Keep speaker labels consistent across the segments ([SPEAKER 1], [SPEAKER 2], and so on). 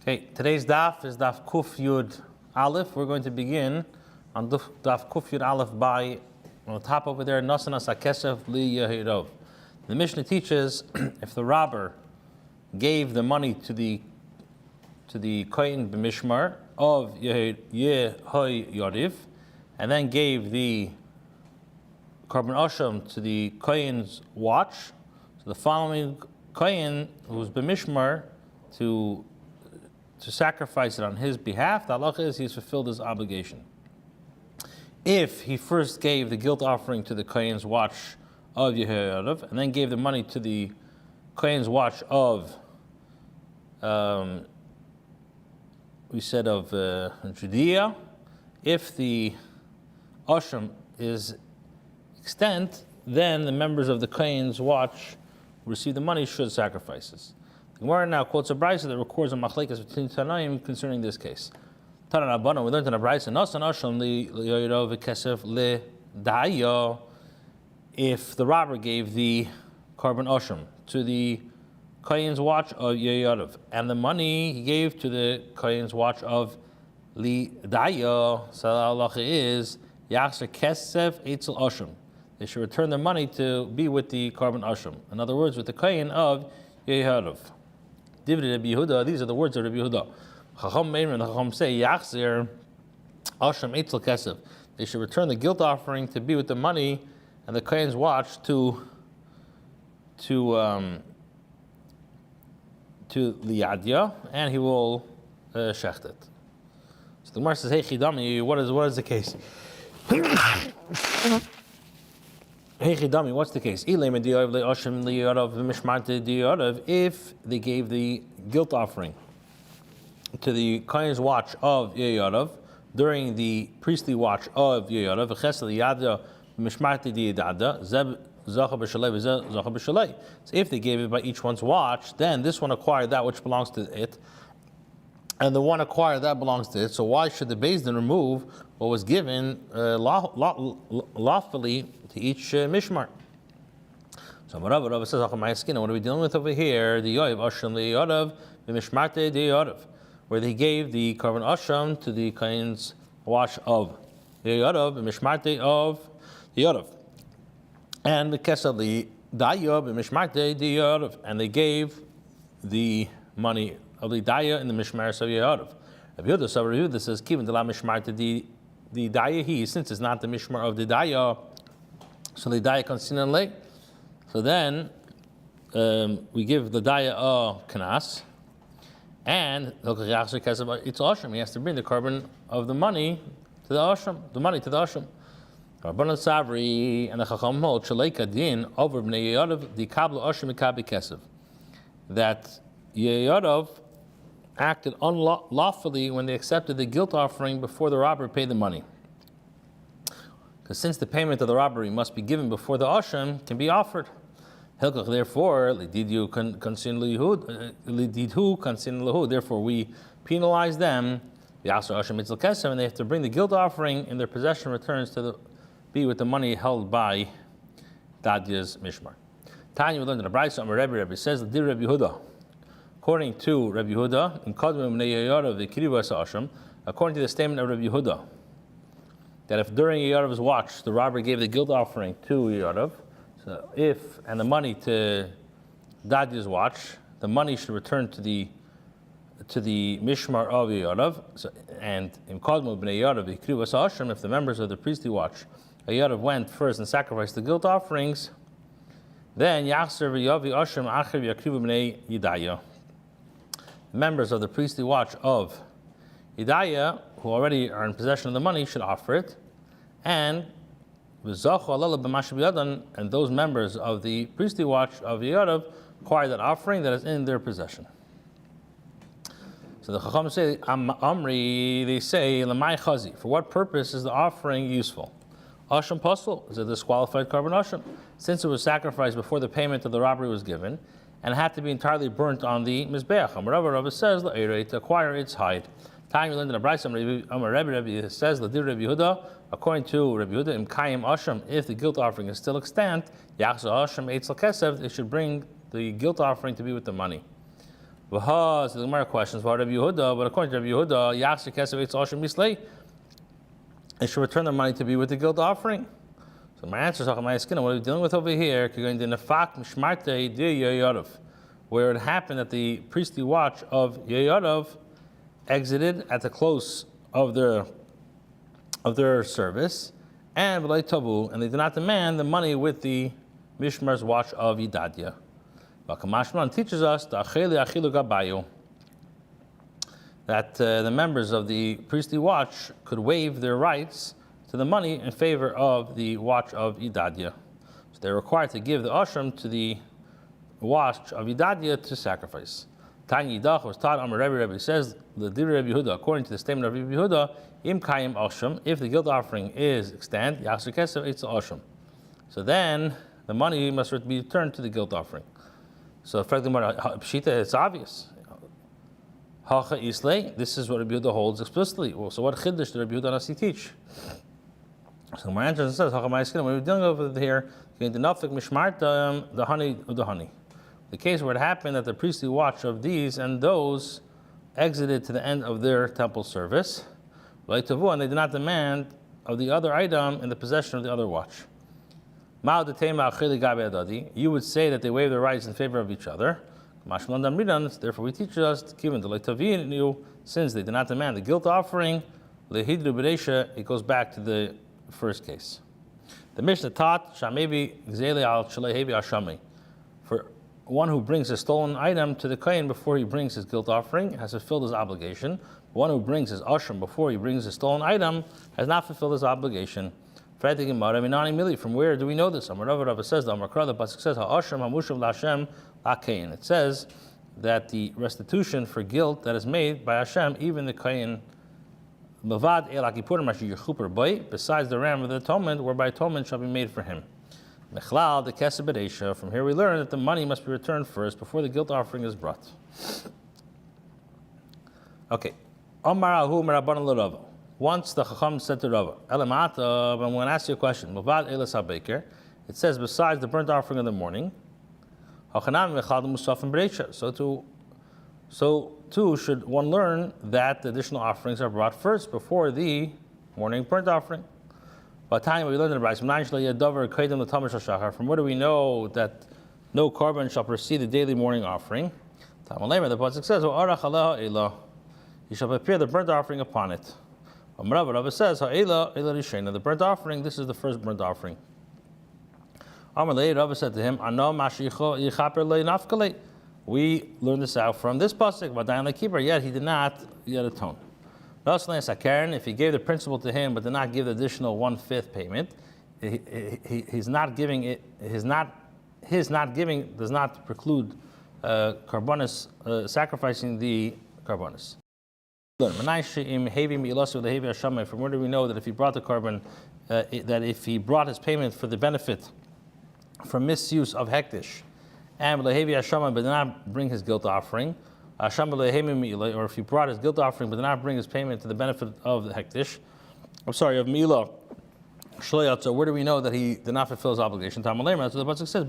[SPEAKER 1] Okay, today's daf is daf Kuf Yud Aleph. We're going to begin on daf Kuf Yud Aleph by, on the top over there, Nasanas HaKesef Li Yehirov. The Mishnah teaches if the robber gave the money to the Kohen B'Mishmar of Yehoyariv, and then gave the Korban Asham to the Kohen's watch, so the following Kohen, who's B'Mishmar, to sacrifice it on his behalf, the halacha is he's fulfilled his obligation. If he first gave the guilt offering to the Kohen's watch of Yehoyariv, and then gave the money to the Kohen's watch of, Judea, if the Asham is extant, then the members of the Kohen's watch who receive the money should sacrifices. The Gemara now quotes a brayso that records a machlekes between Tanaim concerning this case. Tana Rabbanan, we learned in a brayso, Nasan Asham liYoyarav v'kesef leDaya. If the robber gave the Korban Asham to the Kohen's watch of Yehoyariv, and the money he gave to the Kohen's watch of leDaya, so the halacha is Yachzer Kesef Eitzel Asham. They should return the money to be with the Korban Asham. In other words, with the Kohen of Yehoyariv. These are the words of Rabbi Yehuda. Chacham Meir and Chacham say, Yachzer Asham Eitzel Kesef. They should return the guilt offering to be with the money and the Kohen's watch to Liadya, and he will shecht it. So the Gemara says, Hey Chidami, what is the case? Hey Chidami, what's the case? If they gave the guilt offering to the Kohen's watch of Yehoyariv during the priestly watch of Yehoyariv, so if they gave it by each one's watch, then this one acquired that which belongs to it, and the one acquired that belongs to it. So why should the Beis Din remove what was given lawfully to each mishmar? So Rabbi says, what are we dealing with over here? The Yoav Asham Yehoyariv, the Mishmarte Yehoyariv, where they gave the Korban Asham to the Kohen's watch of Yehoyariv, the Mishmarte of Yehoyariv, and the Kesef Daya, the Mishmarte Yehoyariv, and they gave the money of the Daya in the Mishmar of Yehoyariv. Rabbi Yehuda says, Kivin de la Mishmarte the Daya, since it's not the Mishmar of the Daya, so the Daya consinan late. So then we give the Daya a Kanas, and he has to bring the carbon of the money to the Asham, Rabbanan Savri and the Chacham hold Shaleka Din over Bnei Yehoyariv the Kablu Asham Mikabi Kesef, that Yehoyariv acted unlawfully when they accepted the guilt offering before the robber paid the money. Because since the payment of the robbery must be given before the Asham can be offered, therefore, therefore we penalize them, and they have to bring the guilt offering in their possession returns to be with the money held by Dadya's Mishmar. Tanya, we learned in the brayso, Rabbi says, Rabbi Yehuda. According to Rabbi Yehuda, according to the statement of Rabbi Yehuda, that if during Yehoyariv's watch the robber gave the guilt offering to Yehoyariv, so and the money to Dadya's watch, the money should return to the Mishmar of Yehoyariv. So, and in Kadmu b'nei Yehoyariv, if the members of the priestly watch Yehoyariv went first and sacrificed the guilt offerings, then Yachzer v'yavi Asham acher v'yakrivu b'nei Yedaya. Members of the priestly watch of Yedaya, who already are in possession of the money, should offer it, and those members of the priestly watch of Yehoyariv acquire that offering that is in their possession. So the Chacham say, Amri, they say, Lamai Chazi, for what purpose is the offering useful? Asham Pasal is a disqualified Korban Asham, since it was sacrificed before the payment of the robbery was given, and had to be entirely burnt on the Mizbeach. Rabbi says, to acquire its hide. Time we learned in a brayso, Rabbi says, Rabbi Yehuda, according to Rabbi Yehuda, Im Kayim Asham, if the guilt offering is still extant, Yachzer Asham Eitzel Kesef, they should bring the guilt offering to be with the money. So the Gemara questions about Rabbi Yehuda, but according to Rabbi Yehuda, Yachzik Kesev Eitz Asham Mislei, they should return the money to be with the guilt offering. So my answer is, what are we dealing with over here? Where it happened that the priestly watch of Yeyadav exited at the close of their service, and they did not demand the money with the Mishmar's watch of Yidadya. Bava Kamah teaches us that the members of the priestly watch could waive their rights to the money in favor of the watch of Yidadya. So they're required to give the ashram to the watch of Yidadya to sacrifice. Tanya Yidach was taught, Rabbi says, the Rabbi Yehuda, according to the statement of Rabbi Yehuda, Im Kayim Ashram, if the guilt offering is extant, Yachzer Kesev Eitz Ashram. So then the money must be returned to the guilt offering. So Pshita, it's obvious. Hacha Islay, this is what Rabbi Yehuda holds explicitly. Well, so what Chiddush did Rabbi Yehuda Nasi teach? So my answer says, Hacha Ma'iskin, when we're dealing over here, the Nafik Mishmartam, the honey. The case where it happened that the priestly watch of these and those exited to the end of their temple service, and they did not demand of the other item in the possession of the other watch. You would say that they waive their rights in favor of each other. Therefore we teach us, since they did not demand the guilt offering, it goes back to the first case. The Mishnah taught, for one who brings a stolen item to the kohen before he brings his guilt offering has fulfilled his obligation. One who brings his ashram before he brings his stolen item has not fulfilled his obligation. From where do we know this? Rabbi says, the pasuk says, it says that the restitution for guilt that is made by Hashem, even the kohen, besides the ram of the atonement, whereby atonement shall be made for him. From here we learn that the money must be returned first before the guilt offering is brought. Okay. Once the Chacham said to Rava, I'm going to ask you a question. It says, besides the burnt offering in the morning, so too should one learn that the additional offerings are brought first before the morning burnt offering. By the time we learned in the Brayso, from where do we know that no carbon shall precede the daily morning offering? The pasuk says, you shall prepare the burnt offering upon it. Rabbi says, the burnt offering, this is the first burnt offering. Rabbi said to him, we learned this out from this pasuk, yet he did not yet atone. If he gave the principal to him but did not give the additional 1/5 payment, his not giving does not preclude karbonis, sacrificing the karbonis. From where do we know that if he brought the carbon, that if he brought his payment for the benefit from misuse of hektish, and but did not bring his guilt offering, or if he brought his guilt offering but did not bring his payment to the benefit of the hektish, of Mila, so where do we know that he did not fulfill his obligation? That's what the pasuk says,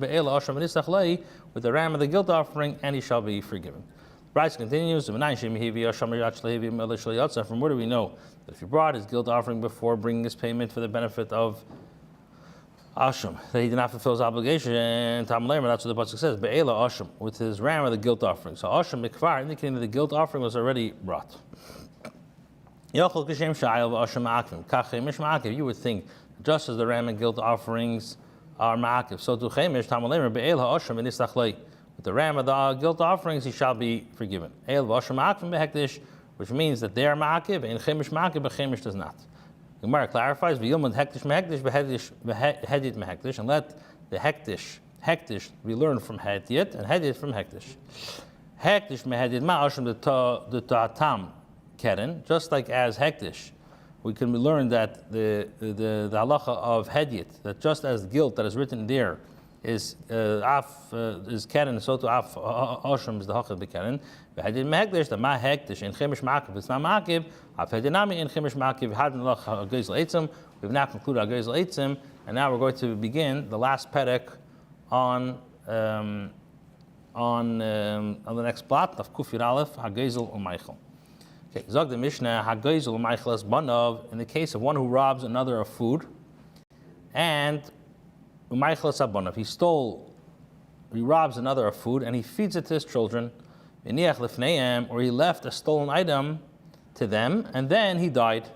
[SPEAKER 1] with the ram of the guilt offering, and he shall be forgiven. Bryce continues, from where do we know that if he brought his guilt offering before bringing his payment for the benefit of Ashram, that he did not fulfill his obligation? That's what the pasuk says, Be'ela Ashram, with his ram of the guilt offering. So Ashram Mikvar, indicating that the guilt offering was already brought. You would think, just as the ram and guilt offerings are ma'akiv, so to Chemish, Tamalemer, Be'ela Ashram and Isachlei. With the ram of the guilt offerings, he shall be forgiven. Which means that they are ma'akiv, and Chemish ma'akiv, but Chemish does not. The Gemara clarifies, and let the hektish be learned from hediyat, and hediyat from hektish. Hektish mehediyat ma'ashim the ta'atam keren, just like as hektish, we can learn that the halacha of hediyat, that just as guilt that is written there is keren, so to af ashram is the halacha of the keren. Behediyat mehektish, the ma hektish in chemish ma'akiv, it's not ma'akiv. Af hedinami in chemish ma'akiv had halacha gezel eitzim. We've now concluded our gezel eitzim, and now we're going to begin the last perek on on the next plot of Kufir Aleph, Hagezel Umaychel. Okay, Zog the Mishnah, Hagezel Umaychel es Banov, in the case of one who robs another of food, and Umaychel es Banov, he robs another of food and he feeds it to his children, or he left a stolen item to them and then he died.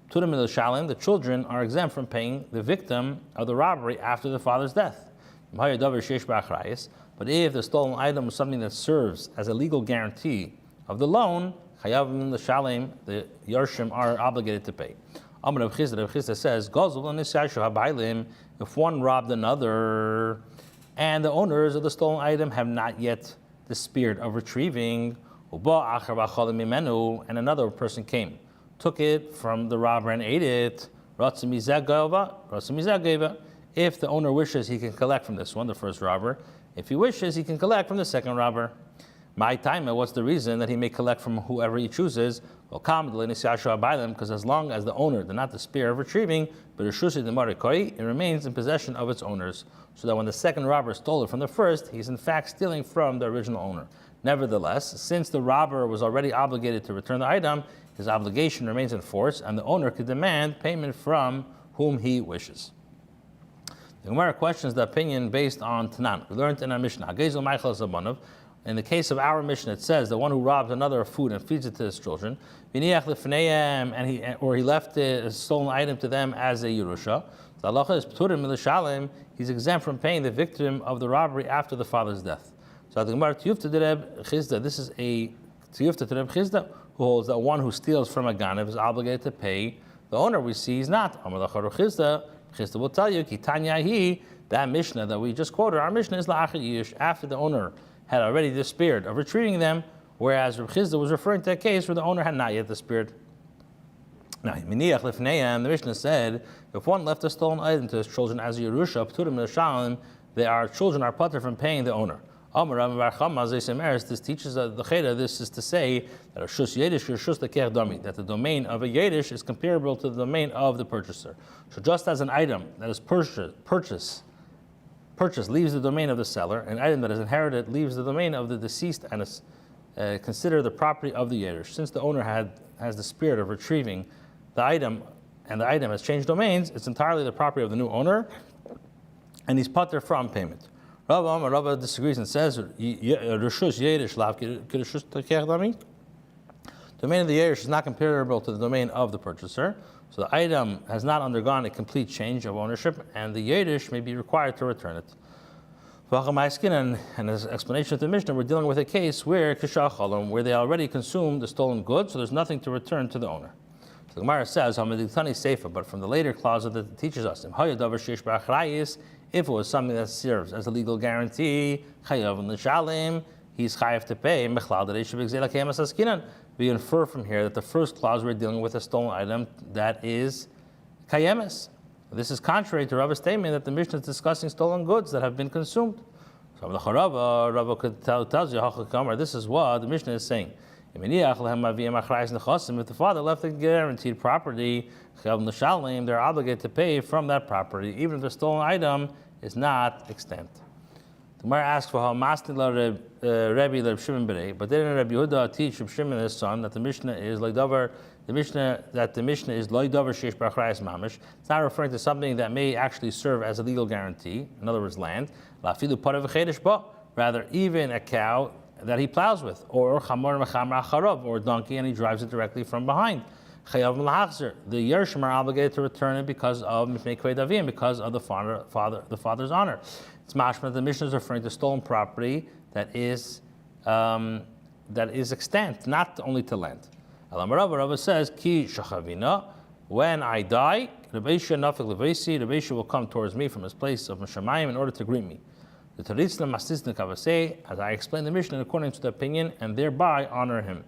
[SPEAKER 1] The children are exempt from paying the victim of the robbery after the father's death. But if the stolen item is something that serves as a legal guarantee of the loan, the Yarshim are obligated to pay. Rabbi Chisda says, if one robbed another, and the owners of the stolen item have not yet despaired of retrieving, and another person came, took it from the robber and ate it, if the owner wishes, he can collect from this one, the first robber. If he wishes, he can collect from the second robber. My time, what's the reason that he may collect from whoever he chooses? Because as long as the owner did not despair of retrieving, but it remains in possession of its owners, so that when the second robber stole it from the first, he's in fact stealing from the original owner. Nevertheless, since the robber was already obligated to return the item, his obligation remains in force, and the owner could demand payment from whom he wishes. The Gemara questions the opinion based on Tanan. We learned in our Mishnah, in the case of our Mishnah, it says the one who robs another of food and feeds it to his children, or he left a stolen item to them as a Yerusha. The halacha is pturim milashalim. He's exempt from paying the victim of the robbery after the father's death. So the Gemara Tiyufta to Reb Chisda. This is a Tiyufta to Reb Chisda, who holds that one who steals from a ganav is obligated to pay. The owner we see is not. Amar Lachar Chisda. Chisda will tell you, Kitanyahi, that Mishnah that we just quoted, our Mishnah is la'achar yish, after the owner had already despaired of retrieving them, whereas Reb Chisda was referring to a case where the owner had not yet despaired. Now, the Mishnah said, if one left a stolen item to his children as a Yerusha, their children are putter from paying the owner. This teaches the Cheda, this is to say that that the domain of a Yiddish is comparable to the domain of the purchaser. So just as an item that is purchased leaves the domain of the seller, an item that is inherited leaves the domain of the deceased and is considered the property of the Yiddish. Since the owner has the spirit of retrieving the item, and the item has changed domains, it's entirely the property of the new owner, and he's putter from payment. Rabbi disagrees and says, domain of the Yiddish is not comparable to the domain of the purchaser, so the item has not undergone a complete change of ownership, and the Yiddish may be required to return it. And as explanation of the Mishnah, we're dealing with a case where they already consumed the stolen goods, so there's nothing to return to the owner. So the Gemara says, but from the later clause that it teaches us, if it was something that serves as a legal guarantee, he's chayav to pay. We infer from here that the first clause we're dealing with a stolen item that is kayemes. This is contrary to Rabbi's statement that the Mishnah is discussing stolen goods that have been consumed. So Rabbi tells you, this is what the Mishnah is saying. If the father left a guaranteed property, they're obligated to pay from that property, even if the stolen item is not extant. The Gemara asks for how Masni Rabbi Reb Shimon Berei, but didn't Rabbi Yehuda teach Reb Shimon his son that the Mishnah is like davar? The Mishnah is loy davar sheish b'achrayis mamish. It's not referring to something that may actually serve as a legal guarantee. In other words, land. Lafilu parav v'chedesh ba. Rather, even a cow that he plows with, or chamor mechamra acharav, or a donkey, and he drives it directly from behind. Chayav l'hachzer. The Yershim are obligated to return it because of mipnei kvei davim, because of the father's honor. It's mashma. The Mishnah is referring to stolen property that is extant, not only to land. Rabbi says, Ki shachavina, when I die, Rabbi will come towards me from his place of Meshamayim in order to greet me. The Taritzna Mastisna Kavasei, as I explain the Mishnah according to the opinion, and thereby honor him.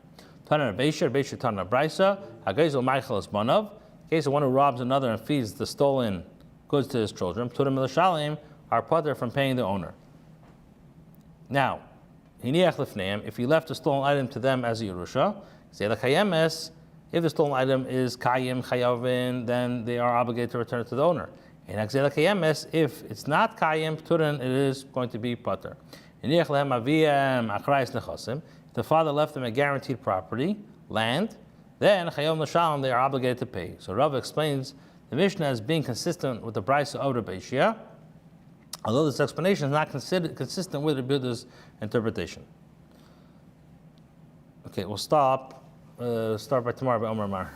[SPEAKER 1] Tana Rabbeisha Tana Braisa, Hagaizel Michael is Banav, in case of one who robs another and feeds the stolen goods to his children, Turim Elishalim, are putter from paying the owner. Now, if he left a stolen item to them as a Yerusha, if the stolen item is Kayim Chayavin, then they are obligated to return it to the owner. In if it's not Kayim Turin, it is going to be putter. If the father left them a guaranteed property, land, then chayom l'shalom, they are obligated to pay. So Rav explains the Mishnah as being consistent with the Brisa of Rabbi Shia, although this explanation is not consistent with Rabbi Yehuda's interpretation. Okay, we'll start by tomorrow by Omar Mar.